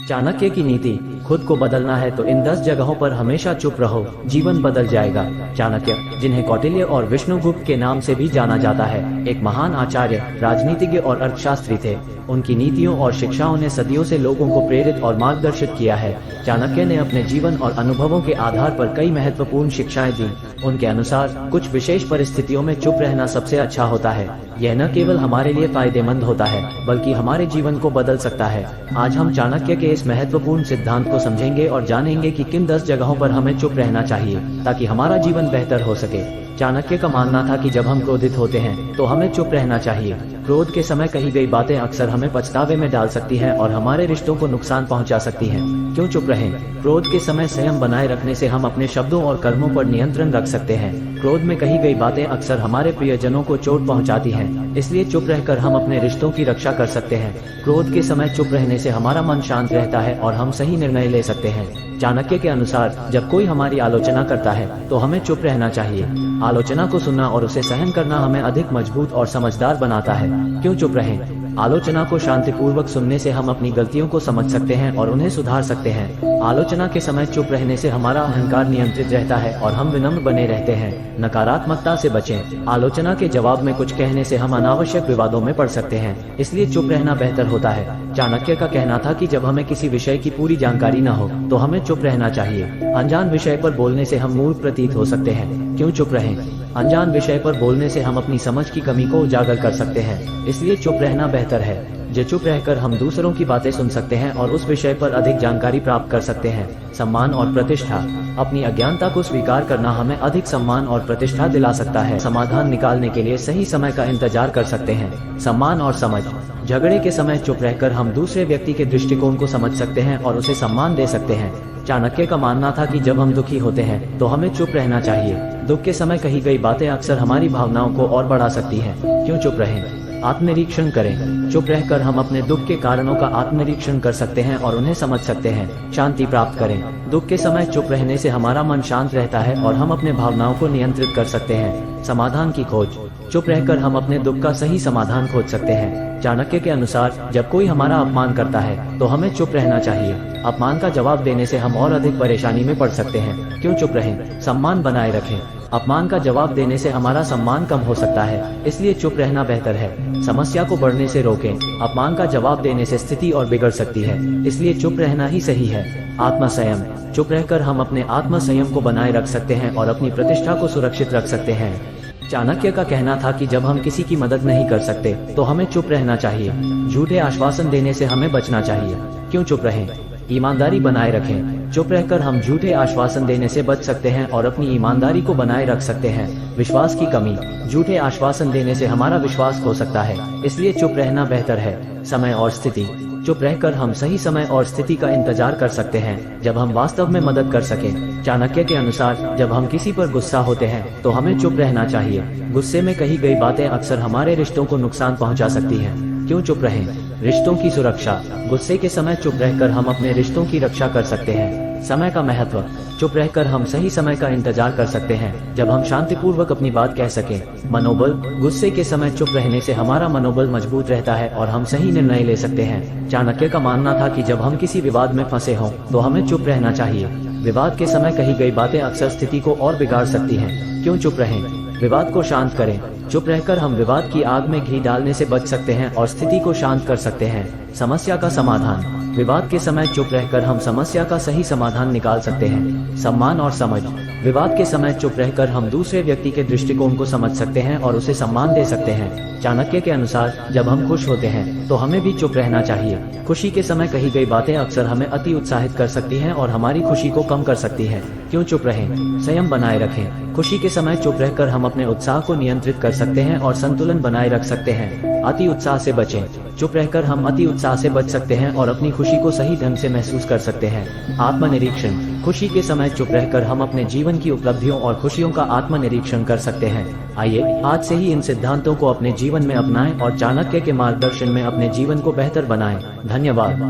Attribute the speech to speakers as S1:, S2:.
S1: चाणक्य की नीति, खुद को बदलना है तो इन 10 जगहों पर हमेशा चुप रहो, जीवन बदल जाएगा। चाणक्य, जिन्हें कौटिल्य और विष्णुगुप्त के नाम से भी जाना जाता है, एक महान आचार्य, राजनीतिज्ञ और अर्थशास्त्री थे। उनकी नीतियों और शिक्षाओं ने सदियों से लोगों को प्रेरित और मार्गदर्शित किया है। चाणक्य ने अपने जीवन और अनुभवों के आधार पर कई महत्वपूर्ण शिक्षाएं दी। उनके अनुसार कुछ विशेष परिस्थितियों में चुप रहना सबसे अच्छा होता है। यह न केवल हमारे लिए फायदेमंद होता है, बल्कि हमारे जीवन को बदल सकता है। आज हम चाणक्य के इस महत्वपूर्ण सिद्धांत को समझेंगे और जानेंगे कि किन 10 जगहों पर हमें चुप रहना चाहिए ताकि हमारा जीवन बेहतर हो सके। चाणक्य का मानना था कि जब हम क्रोधित होते हैं तो हमें चुप रहना चाहिए। क्रोध के समय कही गई बातें अक्सर हमें पछतावे में डाल सकती हैं और हमारे रिश्तों को नुकसान पहुंचा सकती हैं। क्यों चुप रहें? क्रोध के समय संयम बनाए रखने से हम अपने शब्दों और कर्मों पर नियंत्रण रख सकते हैं। क्रोध में कही गई बातें अक्सर हमारे प्रियजनों को चोट पहुंचाती हैं, इसलिए चुप रहकर हम अपने रिश्तों की रक्षा कर सकते हैं। क्रोध के समय चुप रहने से हमारा मन शांत रहता है और हम सही निर्णय ले सकते हैं। चाणक्य के अनुसार जब कोई हमारी आलोचना करता है तो हमें चुप रहना चाहिए। आलोचना को सुनना और उसे सहन करना हमें अधिक मजबूत और समझदार बनाता है। क्यों चुप रहें? आलोचना को शांतिपूर्वक सुनने से हम अपनी गलतियों को समझ सकते हैं और उन्हें सुधार सकते हैं। आलोचना के समय चुप रहने से हमारा अहंकार नियंत्रित रहता है और हम विनम्र बने रहते हैं। नकारात्मकता से बचें। आलोचना के जवाब में कुछ कहने से हम अनावश्यक विवादों में पड़ सकते हैं, इसलिए चुप रहना बेहतर होता है। चाणक्य का कहना था कि जब हमें किसी विषय की पूरी जानकारी न हो तो हमें चुप रहना चाहिए। अनजान विषय पर बोलने से हम मूर्ख प्रतीत हो सकते हैं। क्यों चुप रहें? अनजान विषय पर बोलने से हम अपनी समझ की कमी को उजागर कर सकते हैं, इसलिए चुप रहना बेहतर है। जो चुप रहकर हम दूसरों की बातें सुन सकते हैं और उस विषय पर अधिक जानकारी प्राप्त कर सकते हैं। सम्मान और प्रतिष्ठा। अपनी अज्ञानता को स्वीकार करना हमें अधिक सम्मान और प्रतिष्ठा दिला सकता है। समाधान निकालने के लिए सही समय का इंतजार कर सकते हैं। सम्मान और समझ। झगड़े के समय चुप रहकर हम दूसरे व्यक्ति के दृष्टिकोण को समझ सकते हैं और उसे सम्मान दे सकते हैं। चाणक्य का मानना था कि जब हम दुखी होते हैं तो हमें चुप रहना चाहिए। दुख के समय कही गई बातें अक्सर हमारी भावनाओं को और बढ़ा सकती हैं। क्यों चुप रहें? आत्मनिरीक्षण करें। चुप रहकर हम अपने दुख के कारणों का आत्मनिरीक्षण कर सकते हैं और उन्हें समझ सकते हैं। शांति प्राप्त करें। दुख के समय चुप रहने से हमारा मन शांत रहता है और हम अपने भावनाओं को नियंत्रित कर सकते हैं। समाधान की खोज। चुप रहकर हम अपने दुख का सही समाधान खोज सकते हैं। चाणक्य के अनुसार जब कोई हमारा अपमान करता है तो हमें चुप रहना चाहिए। अपमान का जवाब देने से हम और अधिक परेशानी में पड़ सकते हैं। क्यों चुप रहें? सम्मान बनाए रखें। अपमान का जवाब देने से हमारा सम्मान कम हो सकता है, इसलिए चुप रहना बेहतर है। समस्या को बढ़ने से रोकें। अपमान का जवाब देने से स्थिति और बिगड़ सकती है, इसलिए चुप रहना ही सही है। आत्मसंयम। चुप रहकर हम अपने आत्मसंयम को बनाए रख सकते हैं और अपनी प्रतिष्ठा को सुरक्षित रख सकते हैं। चाणक्य का कहना था कि जब हम किसी की मदद नहीं कर सकते तो हमें चुप रहना चाहिए। झूठे आश्वासन देने से हमें बचना चाहिए। क्यों चुप रहें? ईमानदारी बनाए रखें। चुप रहकर हम झूठे आश्वासन देने से बच सकते हैं और अपनी ईमानदारी को बनाए रख सकते हैं। विश्वास की कमी। झूठे आश्वासन देने से हमारा विश्वास खो सकता है, इसलिए चुप रहना बेहतर है। समय और स्थिति। चुप रहकर हम सही समय और स्थिति का इंतजार कर सकते हैं जब हम वास्तव में मदद कर सकें। चाणक्य के अनुसार जब हम किसी पर गुस्सा होते हैं तो हमें चुप रहना चाहिए। गुस्से में कही गई बातें अक्सर हमारे रिश्तों को नुकसान पहुंचा सकती हैं। क्यों चुप रहें? रिश्तों की सुरक्षा। गुस्से के समय चुप रहकर हम अपने रिश्तों की रक्षा कर सकते हैं। समय का महत्व। चुप रहकर हम सही समय का इंतजार कर सकते हैं जब हम शांतिपूर्वक अपनी बात कह सकें। मनोबल। गुस्से के समय चुप रहने से हमारा मनोबल मजबूत रहता है और हम सही निर्णय ले सकते हैं। चाणक्य का मानना था कि जब हम किसी विवाद में फंसे हों तो हमें चुप रहना चाहिए। विवाद के समय कही गई बातें अक्सर स्थिति को और बिगाड़ सकती हैं। क्यों चुप रहें? विवाद को शांत करें। चुप रहकर हम विवाद की आग में घी डालने से बच सकते हैं और स्थिति को शांत कर सकते हैं। समस्या का समाधान। विवाद के समय चुप रहकर हम समस्या का सही समाधान निकाल सकते हैं। सम्मान और समझ। विवाद के समय चुप रहकर हम दूसरे व्यक्ति के दृष्टिकोण को समझ सकते हैं और उसे सम्मान दे सकते हैं। चाणक्य के अनुसार जब हम खुश होते हैं तो हमें भी चुप रहना चाहिए। खुशी के समय कही गई बातें अक्सर हमें अति उत्साहित कर सकती हैं और हमारी खुशी को कम कर सकती हैं। क्यों चुप रहें? संयम बनाए रखें। खुशी के समय चुप रहकर हम अपने उत्साह को नियंत्रित कर सकते हैं और संतुलन बनाए रख सकते हैं। अति उत्साह से बचें। चुप रहकर हम अति उत्साह से बच सकते हैं और अपनी खुशी को सही ढंग से महसूस कर सकते हैं। आत्मनिरीक्षण। खुशी के समय चुप रहकर हम अपने जीवन की उपलब्धियों और खुशियों का आत्मनिरीक्षण कर सकते हैं। आइए आज से ही इन सिद्धांतों को अपने जीवन में अपनाएं और चाणक्य के मार्गदर्शन में अपने जीवन को बेहतर बनाएं। धन्यवाद।